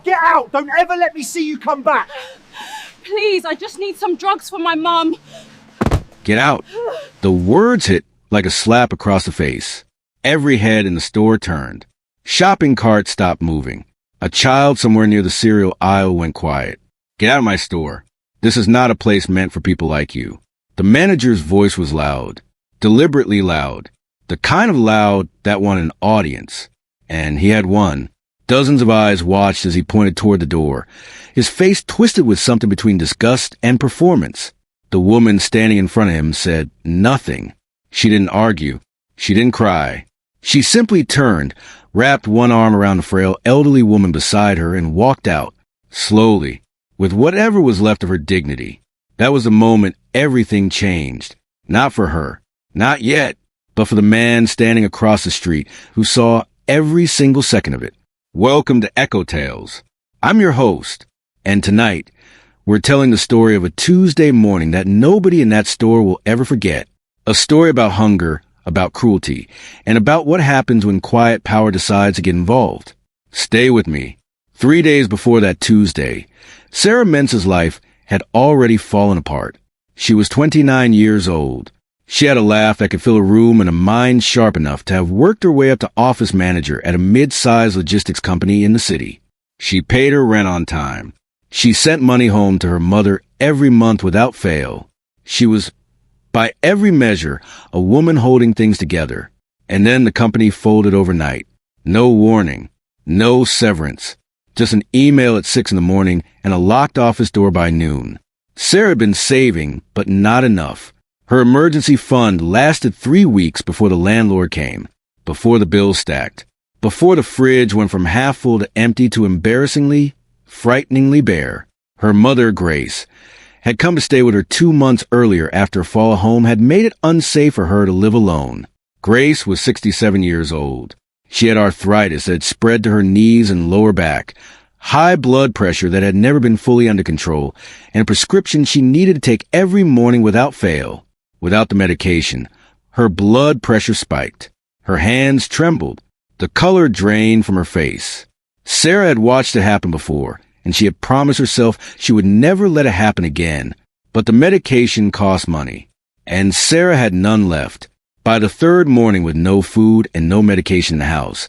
Get out! Don't ever let me see you come back! Please, I just need some drugs for my mum. Get out. The words hit like a slap across the face. Every head in the store turned. Shopping carts stopped moving. A child somewhere near the cereal aisle went quiet. Get out of my store. This is not a place meant for people like you. The manager's voice was loud, deliberately loud, the kind of loud that won an audience. And he had one. Dozens of eyes watched as he pointed toward the door, his face twisted with something between disgust and performance. The woman standing in front of him said nothing. She didn't argue. She didn't cry. She simply turned, wrapped one arm around the frail elderly woman beside her, and walked out, slowly, with whatever was left of her dignity. That was the moment everything changed. Not for her, not yet, but for the man standing across the street who saw every single second of it. Welcome to Echo Tales. I'm your host, and tonight, we're telling the story of a Tuesday morning that nobody in that store will ever forget. A story about hunger, about cruelty, and about what happens when quiet power decides to get involved. Stay with me. 3 days before that Tuesday, Sarah Mensa's life had already fallen apart. She was 29 years old. She had a laugh that could fill a room and a mind sharp enough to have worked her way up to office manager at a mid-sized logistics company in the city. She paid her rent on time. She sent money home to her mother every month without fail. She was, by every measure, a woman holding things together. And then the company folded overnight. No warning. No severance. Just an email at 6 a.m. and a locked office door by noon. Sarah had been saving, but not enough. Her emergency fund lasted 3 weeks before the landlord came, before the bills stacked, before the fridge went from half full to empty to embarrassingly, frighteningly bare. Her mother, Grace, had come to stay with her 2 months earlier after a fall at home had made it unsafe for her to live alone. Grace was 67 years old. She had arthritis that had spread to her knees and lower back, high blood pressure that had never been fully under control, and a prescription she needed to take every morning without fail. Without the medication, her blood pressure spiked. Her hands trembled. The color drained from her face. Sarah had watched it happen before, and she had promised herself she would never let it happen again. But the medication cost money, and Sarah had none left. By the third morning with no food and no medication in the house,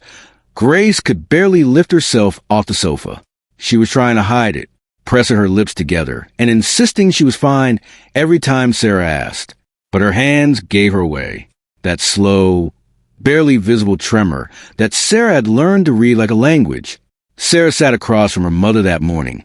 Grace could barely lift herself off the sofa. She was trying to hide it, pressing her lips together, and insisting she was fine every time Sarah asked. But her hands gave her away. That slow, barely visible tremor that Sarah had learned to read like a language. Sarah sat across from her mother that morning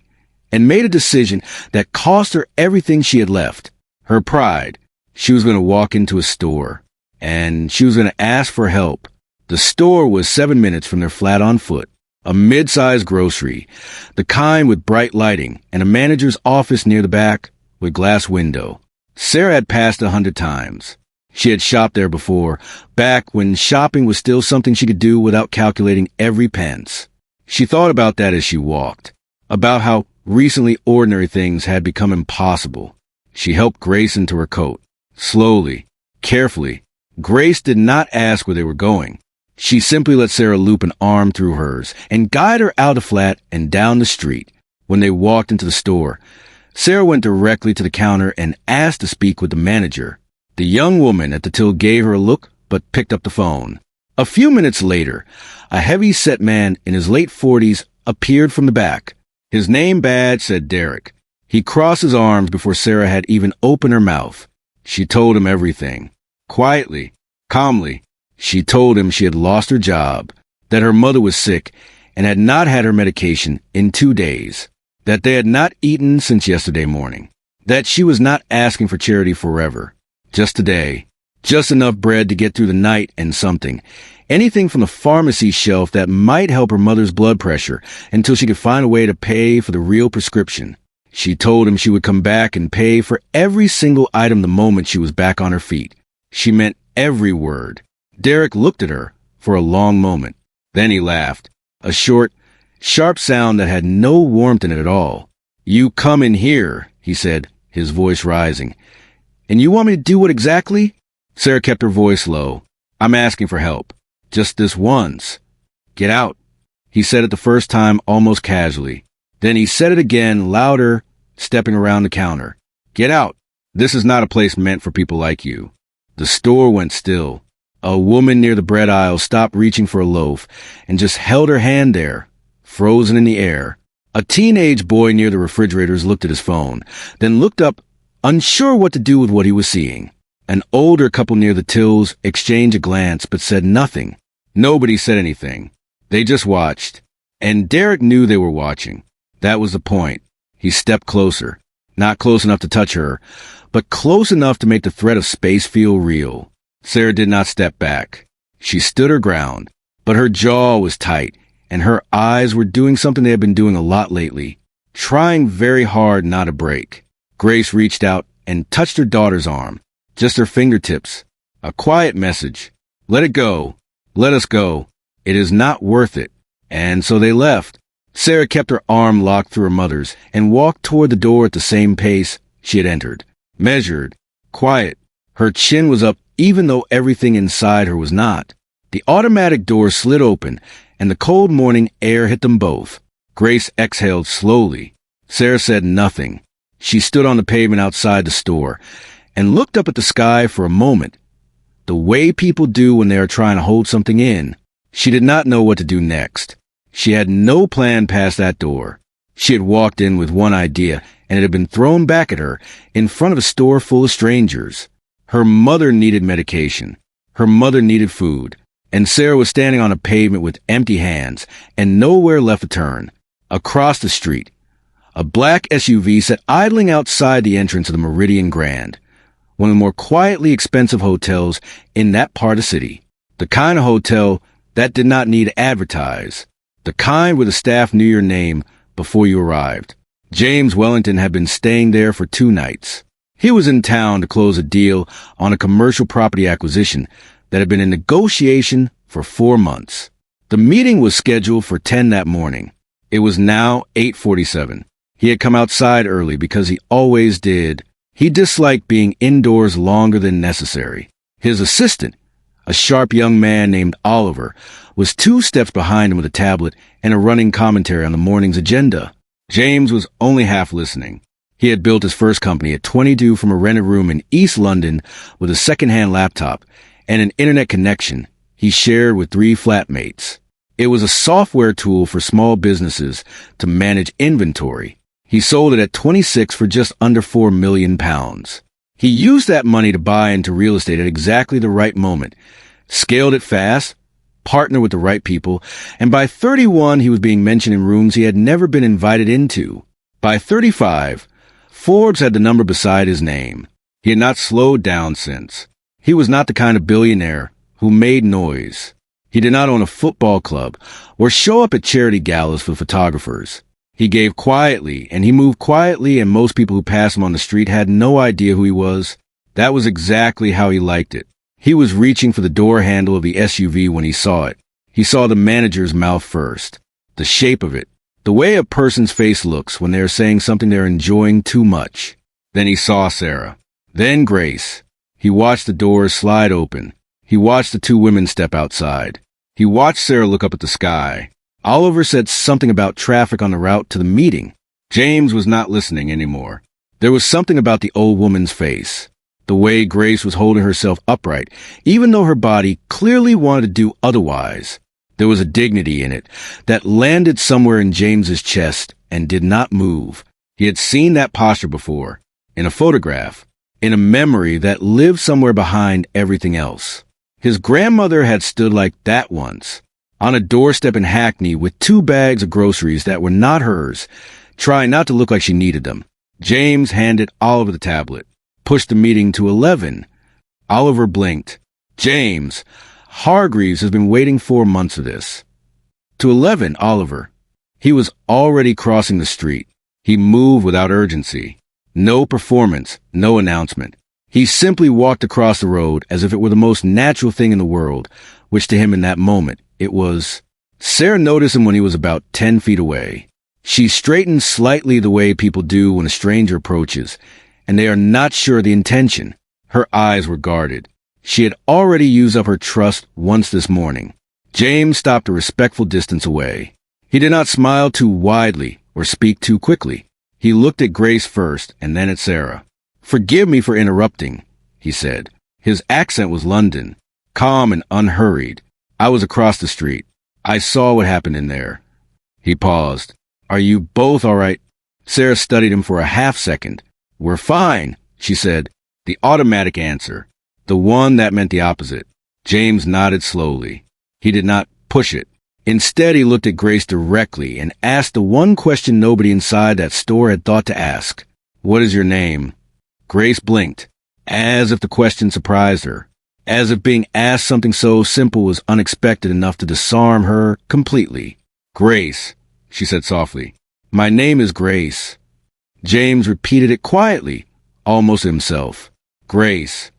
and made a decision that cost her everything she had left. Her pride. She was going to walk into a store, and she was going to ask for help. The store was 7 minutes from their flat on foot, a mid-sized grocery, the kind with bright lighting, and a manager's office near the back with glass window. Sarah had passed 100 times. She had shopped there before, back when shopping was still something she could do without calculating every pence. She thought about that as she walked, about how recently ordinary things had become impossible. She helped Grace into her coat. Slowly, carefully. Grace did not ask where they were going. She simply let Sarah loop an arm through hers and guide her out of the flat and down the street. When they walked into the store, Sarah went directly to the counter and asked to speak with the manager. The young woman at the till gave her a look, but picked up the phone. A few minutes later, a heavy-set man in his late 40s appeared from the back. His name badge said Derek. He crossed his arms before Sarah had even opened her mouth. She told him everything. Quietly, calmly, she told him she had lost her job, that her mother was sick and had not had her medication in 2 days. That they had not eaten since yesterday morning, that she was not asking for charity forever, just today, just enough bread to get through the night and something, anything from the pharmacy shelf that might help her mother's blood pressure until she could find a way to pay for the real prescription. She told him she would come back and pay for every single item the moment she was back on her feet. She meant every word. Derek looked at her for a long moment. Then he laughed, a short, sharp sound that had no warmth in it at all. "You come in here," he said, his voice rising. "And you want me to do what exactly?" Sarah kept her voice low. "I'm asking for help. Just this once. Get out." He said it the first time almost casually. Then he said it again, louder, stepping around the counter. Get out. This is not a place meant for people like you. The store went still. A woman near the bread aisle stopped reaching for a loaf and just held her hand there, frozen in the air. A teenage boy near the refrigerators looked at his phone, then looked up, unsure what to do with what he was seeing. An older couple near the tills exchanged a glance but said nothing. Nobody said anything. They just watched. And Derek knew they were watching. That was the point. He stepped closer. Not close enough to touch her, but close enough to make the threat of space feel real. Sarah did not step back. She stood her ground, but her jaw was tight, and her eyes were doing something they had been doing a lot lately, trying very hard not to break. Grace reached out and touched her daughter's arm, just her fingertips. A quiet message. Let it go. Let us go. It is not worth it. And so they left. Sarah kept her arm locked through her mother's and walked toward the door at the same pace she had entered. Measured. Quiet. Her chin was up even though everything inside her was not. The automatic door slid open and the cold morning air hit them both. Grace exhaled slowly. Sarah said nothing. She stood on the pavement outside the store and looked up at the sky for a moment, the way people do when they are trying to hold something in. She did not know what to do next. She had no plan past that door. She had walked in with one idea, and it had been thrown back at her in front of a store full of strangers. Her mother needed medication. Her mother needed food. And Sarah was standing on a pavement with empty hands and nowhere left to turn. Across the street, a black SUV sat idling outside the entrance of the Meridian Grand, one of the more quietly expensive hotels in that part of the city. The kind of hotel that did not need to advertise. The kind where the staff knew your name before you arrived. James Wellington had been staying there for 2 nights. He was in town to close a deal on a commercial property acquisition that had been in negotiation for 4 months. The meeting was scheduled for 10 that morning. It was now 8:47. He had come outside early because he always did. He disliked being indoors longer than necessary. His assistant, a sharp young man named Oliver, was 2 steps behind him with a tablet and a running commentary on the morning's agenda. James was only half listening. He had built his first company at 22 from a rented room in East London with a second-hand laptop and an internet connection he shared with 3 flatmates. It was a software tool for small businesses to manage inventory. He sold it at 26 for just under £4 million. He used that money to buy into real estate at exactly the right moment, scaled it fast, partnered with the right people, and by 31 he was being mentioned in rooms he had never been invited into. By 35, Forbes had the number beside his name. He had not slowed down since. He was not the kind of billionaire who made noise. He did not own a football club or show up at charity galas for photographers. He gave quietly, and he moved quietly, and most people who passed him on the street had no idea who he was. That was exactly how he liked it. He was reaching for the door handle of the SUV when he saw it. He saw the manager's mouth first, the shape of it, the way a person's face looks when they are saying something they're enjoying too much. Then he saw Sarah. Then Grace. He watched the doors slide open. He watched the 2 women step outside. He watched Sarah look up at the sky. Oliver said something about traffic on the route to the meeting. James was not listening anymore. There was something about the old woman's face, the way Grace was holding herself upright, even though her body clearly wanted to do otherwise. There was a dignity in it that landed somewhere in James's chest and did not move. He had seen that posture before, in a photograph, in a memory that lived somewhere behind everything else. His grandmother had stood like that once, on a doorstep in Hackney with 2 bags of groceries that were not hers, trying not to look like she needed them. James handed Oliver the tablet, pushed the meeting to 11. Oliver blinked. James, Hargreaves has been waiting 4 months for this. To 11, Oliver. He was already crossing the street. He moved without urgency. No performance, no announcement. He simply walked across the road as if it were the most natural thing in the world, which to him in that moment, it was. Sarah noticed him when he was about 10 feet away. She straightened slightly the way people do when a stranger approaches, and they are not sure of the intention. Her eyes were guarded. She had already used up her trust once this morning. James stopped a respectful distance away. He did not smile too widely or speak too quickly. He looked at Grace first and then at Sarah. "Forgive me for interrupting," he said. His accent was London, calm and unhurried. "I was across the street. I saw what happened in there." He paused. "Are you both all right?" Sarah studied him for a half second. "We're fine," she said. The automatic answer. The one that meant the opposite. James nodded slowly. He did not push it. Instead, he looked at Grace directly and asked the one question nobody inside that store had thought to ask. "What is your name?" Grace blinked, as if the question surprised her, as if being asked something so simple was unexpected enough to disarm her completely. "Grace," she said softly. "My name is Grace." James repeated it quietly, almost himself. Grace.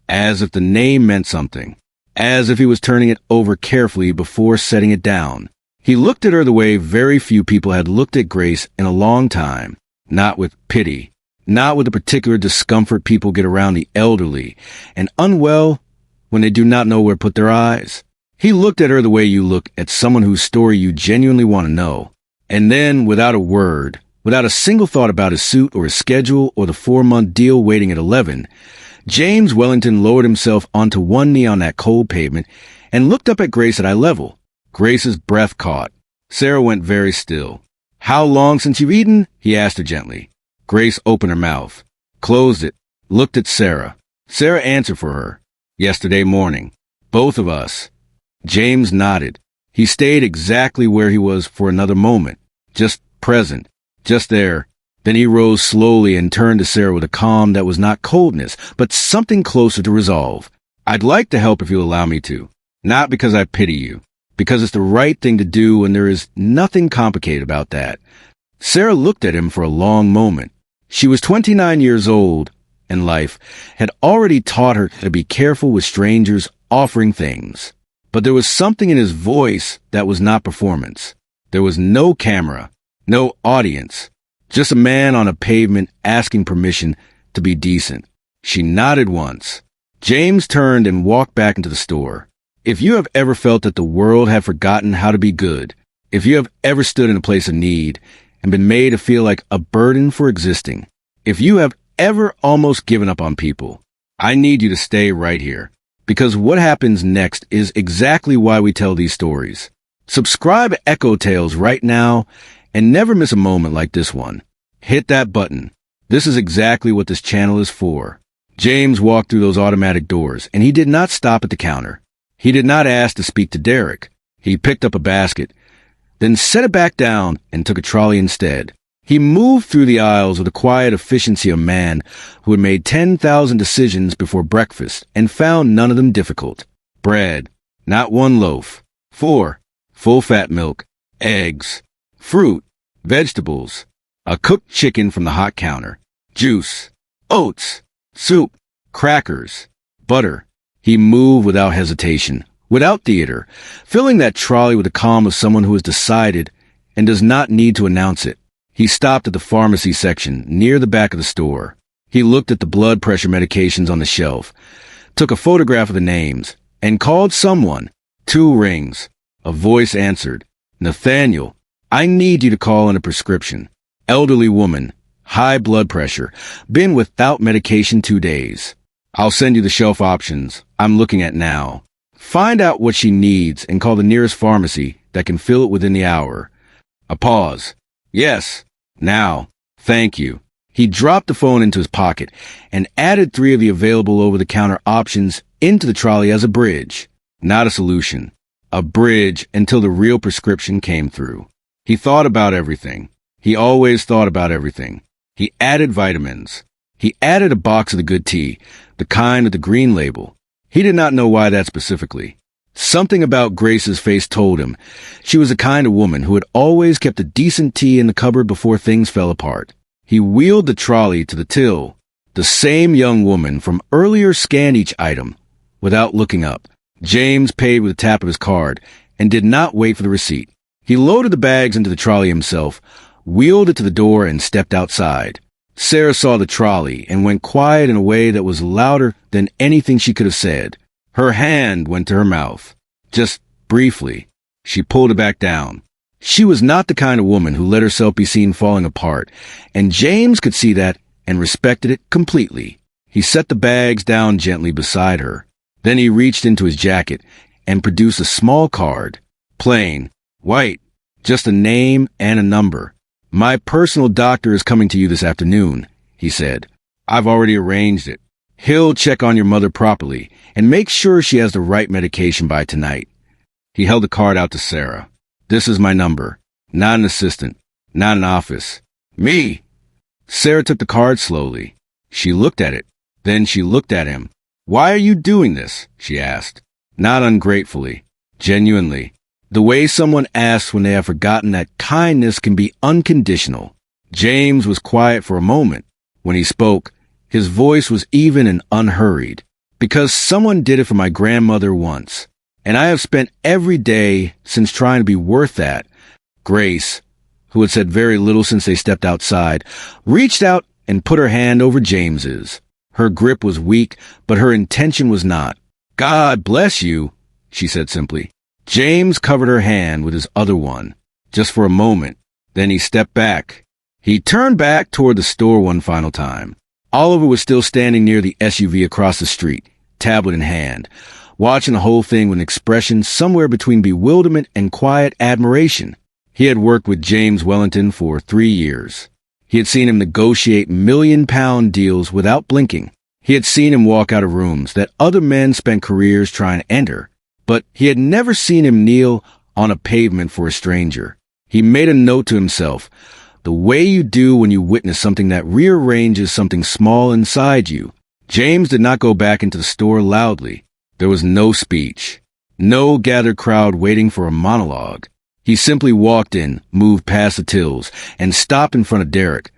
As if the name meant something. As if he was turning it over carefully before setting it down. He looked at her the way very few people had looked at Grace in a long time. Not with pity. Not with the particular discomfort people get around the elderly and unwell when they do not know where to put their eyes. He looked at her the way you look at someone whose story you genuinely want to know. And then, without a word, without a single thought about his suit or his schedule or the 4-month deal waiting at 11, James Wellington lowered himself onto one knee on that cold pavement and looked up at Grace at eye level. Grace's breath caught. Sarah went very still. "How long since you've eaten?" he asked her gently. Grace opened her mouth, closed it, looked at Sarah. Sarah answered for her. "Yesterday morning. Both of us." James nodded. He stayed exactly where he was for another moment, just present, just there. Then he rose slowly and turned to Sarah with a calm that was not coldness, but something closer to resolve. "I'd like to help if you'll allow me to. Not because I pity you, because it's the right thing to do and there is nothing complicated about that." Sarah looked at him for a long moment. She was 29 years old, and life had already taught her to be careful with strangers offering things. But there was something in his voice that was not performance. There was no camera, no audience. Just a man on a pavement asking permission to be decent. She nodded once. James turned and walked back into the store. If you have ever felt that the world had forgotten how to be good, if you have ever stood in a place of need and been made to feel like a burden for existing, if you have ever almost given up on people, I need you to stay right here. Because what happens next is exactly why we tell these stories. Subscribe to Echo Tales right now and never miss a moment like this one. Hit that button. This is exactly what this channel is for. James walked through those automatic doors, and he did not stop at the counter. He did not ask to speak to Derek. He picked up a basket, then set it back down and took a trolley instead. He moved through the aisles with the quiet efficiency of a man who had made 10,000 decisions before breakfast and found none of them difficult. Bread, not one loaf. 4, full-fat milk, eggs, fruit, vegetables, a cooked chicken from the hot counter, juice, oats, soup, crackers, butter. He moved without hesitation, without theater, filling that trolley with the calm of someone who has decided and does not need to announce it. He stopped at the pharmacy section near the back of the store. He looked at the blood pressure medications on the shelf, took a photograph of the names, and called someone. 2 rings. A voice answered. "Nathaniel, I need you to call in a prescription. Elderly woman, high blood pressure, been without medication 2 days. I'll send you the shelf options I'm looking at now. Find out what she needs and call the nearest pharmacy that can fill it within the hour." A pause. "Yes, now, thank you." He dropped the phone into his pocket and added 3 of the available over-the-counter options into the trolley as a bridge. Not a solution. A bridge until the real prescription came through. He thought about everything. He always thought about everything. He added vitamins. He added a box of the good tea, the kind with the green label. He did not know why that specifically. Something about Grace's face told him she was the kind of woman who had always kept a decent tea in the cupboard before things fell apart. He wheeled the trolley to the till. The same young woman from earlier scanned each item without looking up. James paid with a tap of his card and did not wait for the receipt. He loaded the bags into the trolley himself, wheeled it to the door, and stepped outside. Sarah saw the trolley and went quiet in a way that was louder than anything she could have said. Her hand went to her mouth. Just briefly. She pulled it back down. She was not the kind of woman who let herself be seen falling apart, and James could see that and respected it completely. He set the bags down gently beside her. Then he reached into his jacket and produced a small card. Plain, white, just a name and a number. "My personal doctor is coming to you this afternoon," he said. "I've already arranged it. He'll check on your mother properly and make sure she has the right medication by tonight." He held the card out to Sarah. "This is my number. Not an assistant. Not an office. Me." Sarah took the card slowly. She looked at it. Then she looked at him. "Why are you doing this?" she asked. Not ungratefully. Genuinely. The way someone asks when they have forgotten that kindness can be unconditional. James was quiet for a moment. When he spoke, his voice was even and unhurried. "Because someone did it for my grandmother once. And I have spent every day since trying to be worth that." Grace, who had said very little since they stepped outside, reached out and put her hand over James's. Her grip was weak, but her intention was not. "God bless you," she said simply. James covered her hand with his other one, just for a moment. Then he stepped back. He turned back toward the store one final time. Oliver was still standing near the SUV across the street, tablet in hand, watching the whole thing with an expression somewhere between bewilderment and quiet admiration. He had worked with James Wellington for 3 years. He had seen him negotiate million-pound deals without blinking. He had seen him walk out of rooms that other men spent careers trying to enter, but he had never seen him kneel on a pavement for a stranger. He made a note to himself, the way you do when you witness something that rearranges something small inside you. James did not go back into the store loudly. There was no speech, no gathered crowd waiting for a monologue. He simply walked in, moved past the tills, and stopped in front of Derek,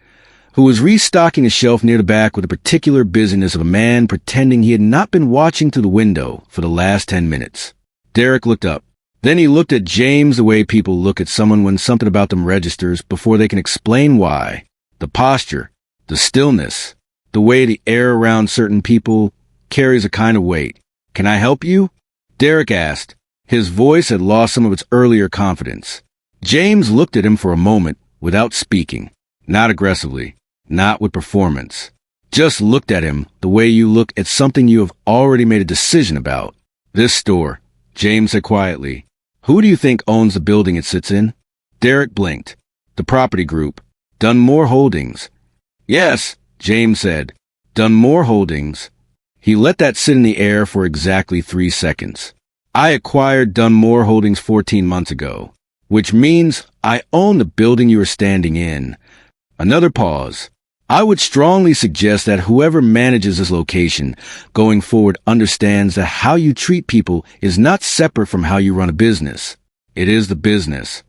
who was restocking a shelf near the back with the particular busyness of a man pretending he had not been watching through the window for the last 10 minutes. Derek looked up. Then he looked at James the way people look at someone when something about them registers before they can explain why. The posture, the stillness, the way the air around certain people carries a kind of weight. "Can I help you?" Derek asked. His voice had lost some of its earlier confidence. James looked at him for a moment without speaking. Not aggressively. Not with performance. Just looked at him the way you look at something you have already made a decision about. "This store," James said quietly. "Who do you think owns the building it sits in?" Derek blinked. "The property group. Dunmore Holdings." "Yes," James said. "Dunmore Holdings." He let that sit in the air for exactly 3 seconds. "I acquired Dunmore Holdings 14 months ago, which means I own the building you are standing in." Another pause. "I would strongly suggest that whoever manages this location going forward understands that how you treat people is not separate from how you run a business. It is the business."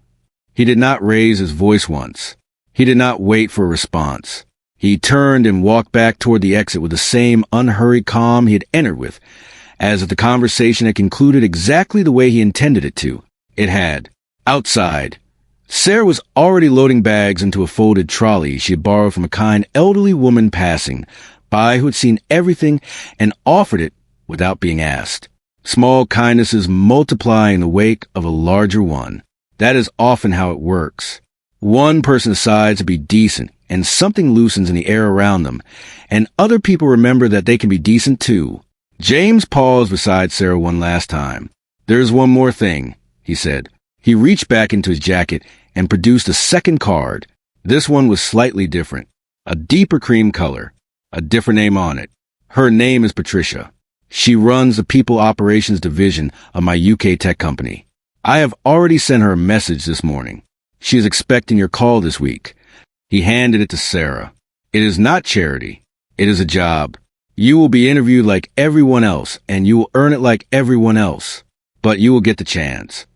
He did not raise his voice once. He did not wait for a response. He turned and walked back toward the exit with the same unhurried calm he had entered with, as if the conversation had concluded exactly the way he intended it to. It had. Outside, Sarah was already loading bags into a folded trolley she had borrowed from a kind elderly woman passing by who had seen everything and offered it without being asked. Small kindnesses multiply in the wake of a larger one. That is often how it works. One person decides to be decent, and something loosens in the air around them, and other people remember that they can be decent too. James paused beside Sarah one last time. "There's one more thing," he said. He reached back into his jacket and produced a second card. This one was slightly different. A deeper cream color. A different name on it. Her name is Patricia. She runs the People Operations Division of my UK tech company. I have already sent her a message this morning. She is expecting your call this week. He handed it to Sarah. "It is not charity. It is a job. You will be interviewed like everyone else, and you will earn it like everyone else. But you will get the chance."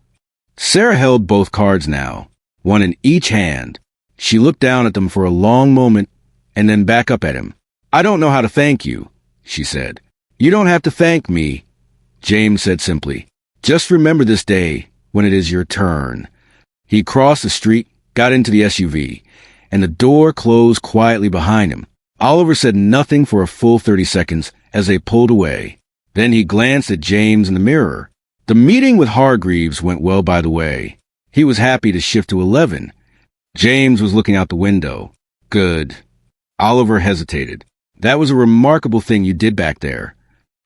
Sarah held both cards now, one in each hand. She looked down at them for a long moment and then back up at him. "I don't know how to thank you," she said. "You don't have to thank me," James said simply. "Just remember this day when it is your turn." He crossed the street, got into the SUV, and the door closed quietly behind him. Oliver said nothing for a full 30 seconds as they pulled away. Then he glanced at James in the mirror. The meeting with Hargreaves went well, by the way. He was happy to shift to 11. James was looking out the window. Good. Oliver hesitated. That was a remarkable thing you did back there.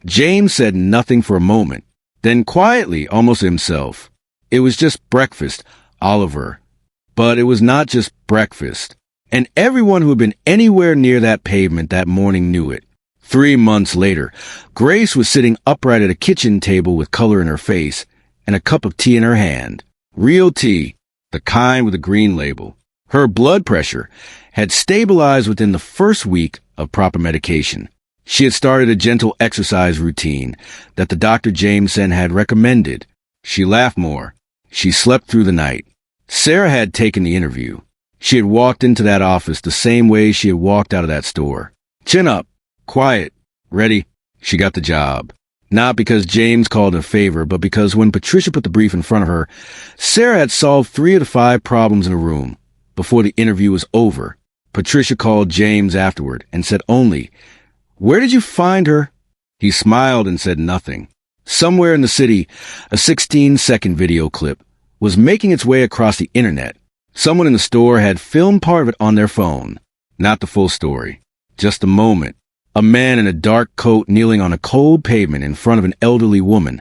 James said nothing for a moment. Then quietly, almost to himself, it was just breakfast, Oliver. But it was not just breakfast. And everyone who had been anywhere near that pavement that morning knew it. 3 months later, Grace was sitting upright at a kitchen table with color in her face and a cup of tea in her hand. Real tea, the kind with a green label. Her blood pressure had stabilized within the first week of proper medication. She had started a gentle exercise routine that the Dr. Jameson had recommended. She laughed more. She slept through the night. Sarah had taken the interview. She had walked into that office the same way she had walked out of that store. Chin up, quiet, ready. She got the job. Not because James called in a favor, but because when Patricia put the brief in front of her, Sarah had solved 3 of the 5 problems in a room. Before the interview was over, Patricia called James afterward and said only, "Where did you find her?" He smiled and said nothing. Somewhere in the city, a 16-second video clip was making its way across the internet. Someone in the store had filmed part of it on their phone. Not the full story. Just a moment. A man in a dark coat kneeling on a cold pavement in front of an elderly woman,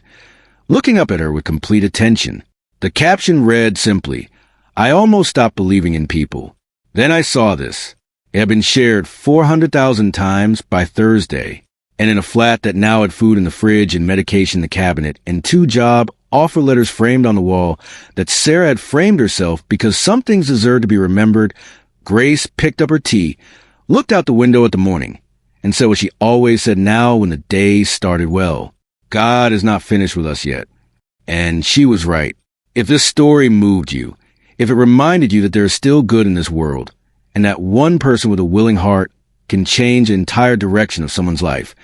looking up at her with complete attention. The caption read simply, "I almost stopped believing in people. Then I saw this." It had been shared 400,000 times by Thursday, and in a flat that now had food in the fridge and medication in the cabinet, and 2 job offer letters framed on the wall that Sarah had framed herself because some things deserved to be remembered, Grace picked up her tea, looked out the window at the morning, and said what she always said now when the day started well. God is not finished with us yet. And she was right. If this story moved you, if it reminded you that there is still good in this world, and that one person with a willing heart can change the entire direction of someone's life,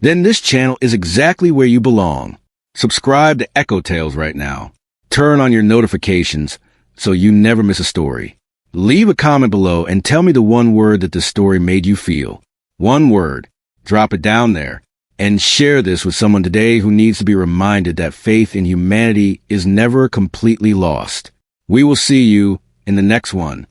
then this channel is exactly where you belong. Subscribe to Echo Tales right now. Turn on your notifications so you never miss a story. Leave a comment below and tell me the one word that this story made you feel. One word. Drop it down there. And share this with someone today who needs to be reminded that faith in humanity is never completely lost. We will see you in the next one.